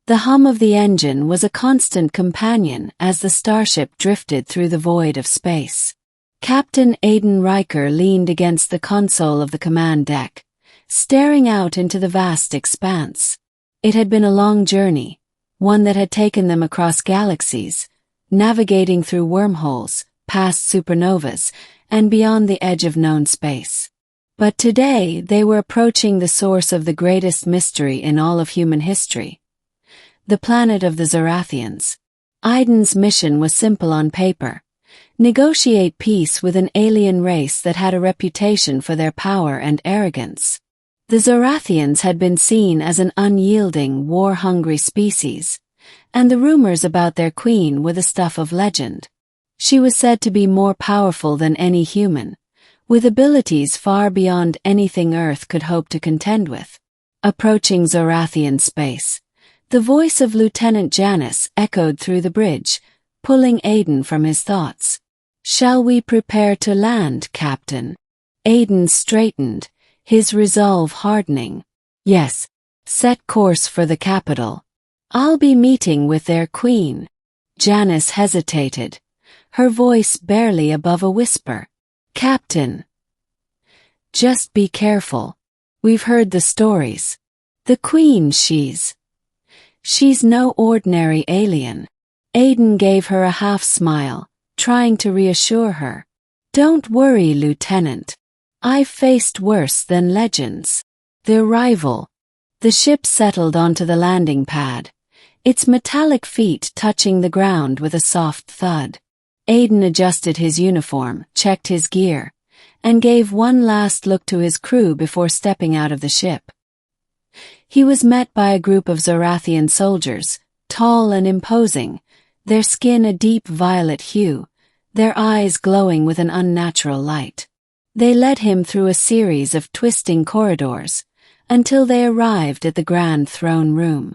The hum of the engine was a constant companion as the starship drifted through the void of space. Captain Aidan Ryker leaned against the console of the command deck, staring out into the vast expanse. It had been a long journey, one that had taken them across galaxies, navigating through wormholes, past supernovas, and beyond the edge of known space. But today they were approaching the source of the greatest mystery in all of human history. The planet of the Zorathians. Aidan's mission was simple on paper: negotiate peace with an alien race that had a reputation for their power and arrogance. The Zorathians had been seen as an unyielding, war-hungry species, and the rumors about their queen were the stuff of legend. She was said to be more powerful than any human, with abilities far beyond anything Earth could hope to contend with. Approaching Zorathian space, the voice of Lieutenant Janice echoed through the bridge, pulling Aidan from his thoughts. "Shall we prepare to land, Captain?" Aidan straightened, his resolve hardening. "Yes. Set course for the capital. I'll be meeting with their queen." Janice hesitated, her voice barely above a whisper. "Captain, just be careful. We've heard the stories. The queen, she's no ordinary alien." Aidan gave her a half-smile, trying to reassure her. "Don't worry, Lieutenant. I've faced worse than legends." The arrival. The ship settled onto the landing pad, its metallic feet touching the ground with a soft thud. Aidan adjusted his uniform, checked his gear, and gave one last look to his crew before stepping out of the ship. He was met by a group of Zorathian soldiers, tall and imposing, their skin a deep violet hue, their eyes glowing with an unnatural light. They led him through a series of twisting corridors, until they arrived at the grand throne room.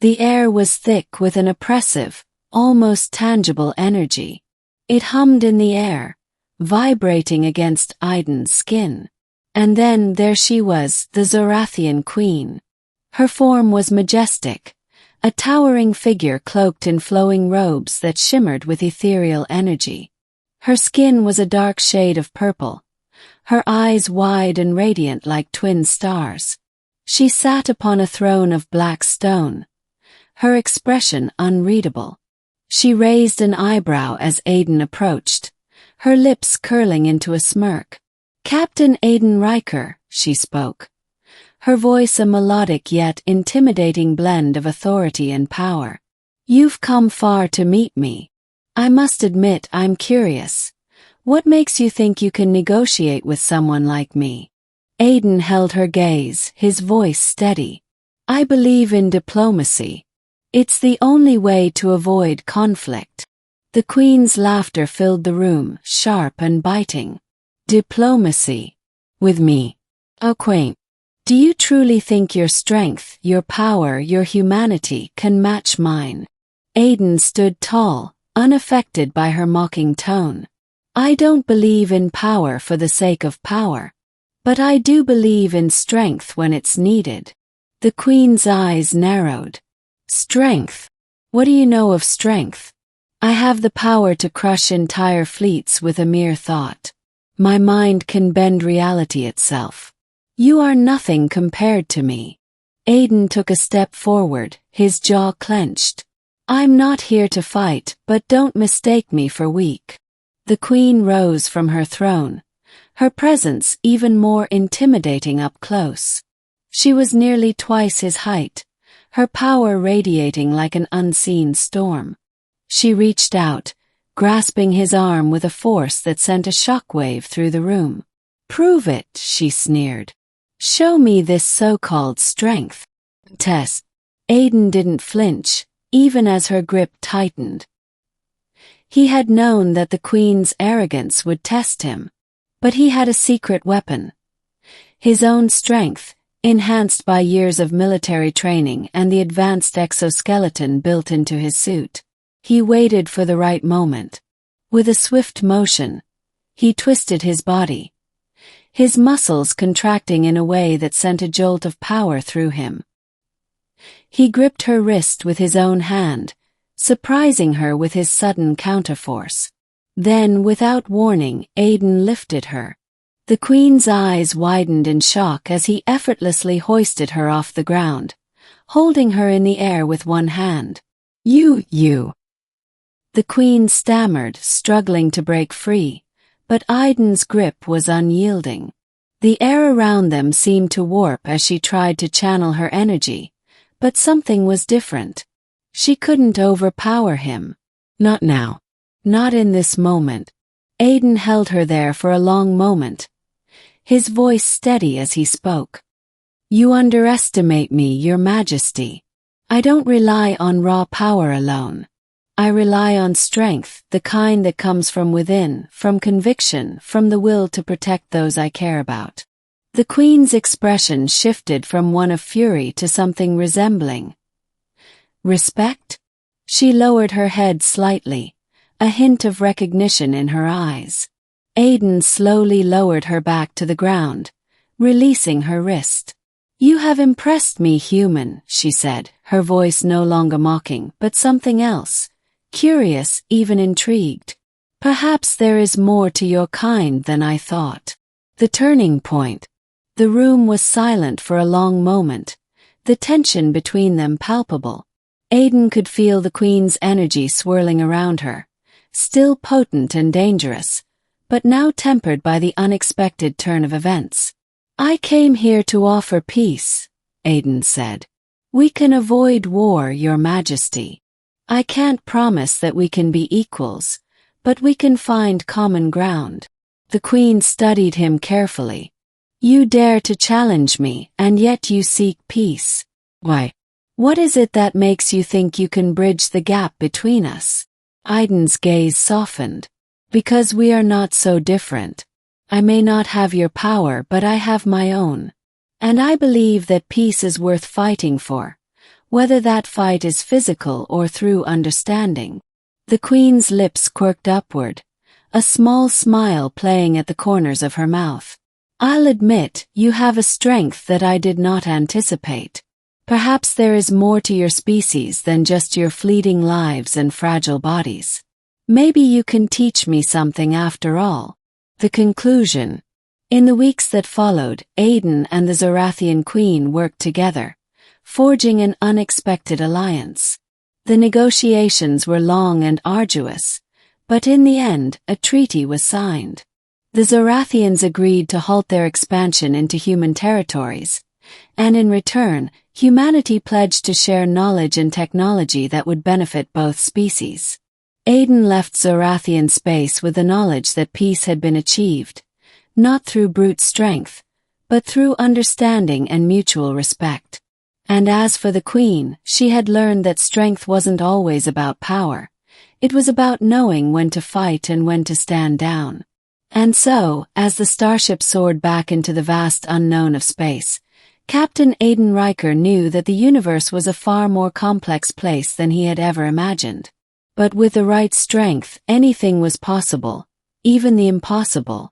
The air was thick with an oppressive, almost tangible energy. It hummed in the air, vibrating against Aidan's skin. And then there she was, the Zorathian queen. Her form was majestic, a towering figure cloaked in flowing robes that shimmered with ethereal energy. Her skin was a dark shade of purple, her eyes wide and radiant like twin stars. She sat upon a throne of black stone, her expression unreadable. She raised an eyebrow as Aidan approached, her lips curling into a smirk. "Captain Aidan Ryker," she spoke, her voice a melodic yet intimidating blend of authority and power. "You've come far to meet me. I must admit I'm curious. What makes you think you can negotiate with someone like me?" Aidan held her gaze, his voice steady. "I believe in diplomacy. It's the only way to avoid conflict." The Queen's laughter filled the room, sharp and biting. "Diplomacy? With me? How quaint. Do you truly think your strength, your power, your humanity can match mine?" Aidan stood tall, unaffected by her mocking tone. "I don't believe in power for the sake of power. But I do believe in strength when it's needed." The Queen's eyes narrowed. "Strength? What do you know of strength?" "I have the power to crush entire fleets with a mere thought. My mind can bend reality itself. You are nothing compared to me." Aidan took a step forward, his jaw clenched. "I'm not here to fight, but don't mistake me for weak." The Queen rose from her throne, her presence even more intimidating up close. She was nearly twice his height, her power radiating like an unseen storm. She reached out, grasping his arm with a force that sent a shockwave through the room. "Prove it," she sneered. "Show me this so-called strength." Tess. Aidan didn't flinch, even as her grip tightened. He had known that the Queen's arrogance would test him, but he had a secret weapon. His own strength, enhanced by years of military training and the advanced exoskeleton built into his suit. He waited for the right moment. With a swift motion, he twisted his body, his muscles contracting in a way that sent a jolt of power through him. He gripped her wrist with his own hand, surprising her with his sudden counterforce. Then, without warning, Aidan lifted her. The Queen's eyes widened in shock as he effortlessly hoisted her off the ground, holding her in the air with one hand. You. The Queen stammered, struggling to break free, but Aidan's grip was unyielding. The air around them seemed to warp as she tried to channel her energy, but something was different. She couldn't overpower him. Not now. Not in this moment. Aidan held her there for a long moment, his voice steady as he spoke. You underestimate me, Your Majesty. I don't rely on raw power alone. I rely on strength, the kind that comes from within, from conviction, from the will to protect those I care about. The Queen's expression shifted from one of fury to something resembling respect. She lowered her head slightly, a hint of recognition in her eyes. Aidan slowly lowered her back to the ground, releasing her wrist. You have impressed me, human, she said, her voice no longer mocking, but something else, curious, even intrigued. Perhaps there is more to your kind than I thought. The turning point. The room was silent for a long moment, the tension between them palpable. Aidan could feel the Queen's energy swirling around her, still potent and dangerous, but now tempered by the unexpected turn of events. I came here to offer peace, Aidan said. We can avoid war, Your Majesty. I can't promise that we can be equals, but we can find common ground. The Queen studied him carefully. You dare to challenge me, and yet you seek peace. Why? What is it that makes you think you can bridge the gap between us? Aidan's gaze softened. Because we are not so different. I may not have your power, but I have my own. And I believe that peace is worth fighting for, whether that fight is physical or through understanding. The Queen's lips quirked upward, a small smile playing at the corners of her mouth. I'll admit, you have a strength that I did not anticipate. Perhaps there is more to your species than just your fleeting lives and fragile bodies. Maybe you can teach me something after all. The conclusion. In the weeks that followed, Aidan and the Zorathian Queen worked together, forging an unexpected alliance. The negotiations were long and arduous, but in the end, a treaty was signed. The Zorathians agreed to halt their expansion into human territories, and in return, humanity pledged to share knowledge and technology that would benefit both species. Aidan left Zorathian space with the knowledge that peace had been achieved, not through brute strength, but through understanding and mutual respect. And as for the Queen, she had learned that strength wasn't always about power. It was about knowing when to fight and when to stand down. And so, as the starship soared back into the vast unknown of space, Captain Aidan Ryker knew that the universe was a far more complex place than he had ever imagined. But with the right strength, anything was possible, even the impossible.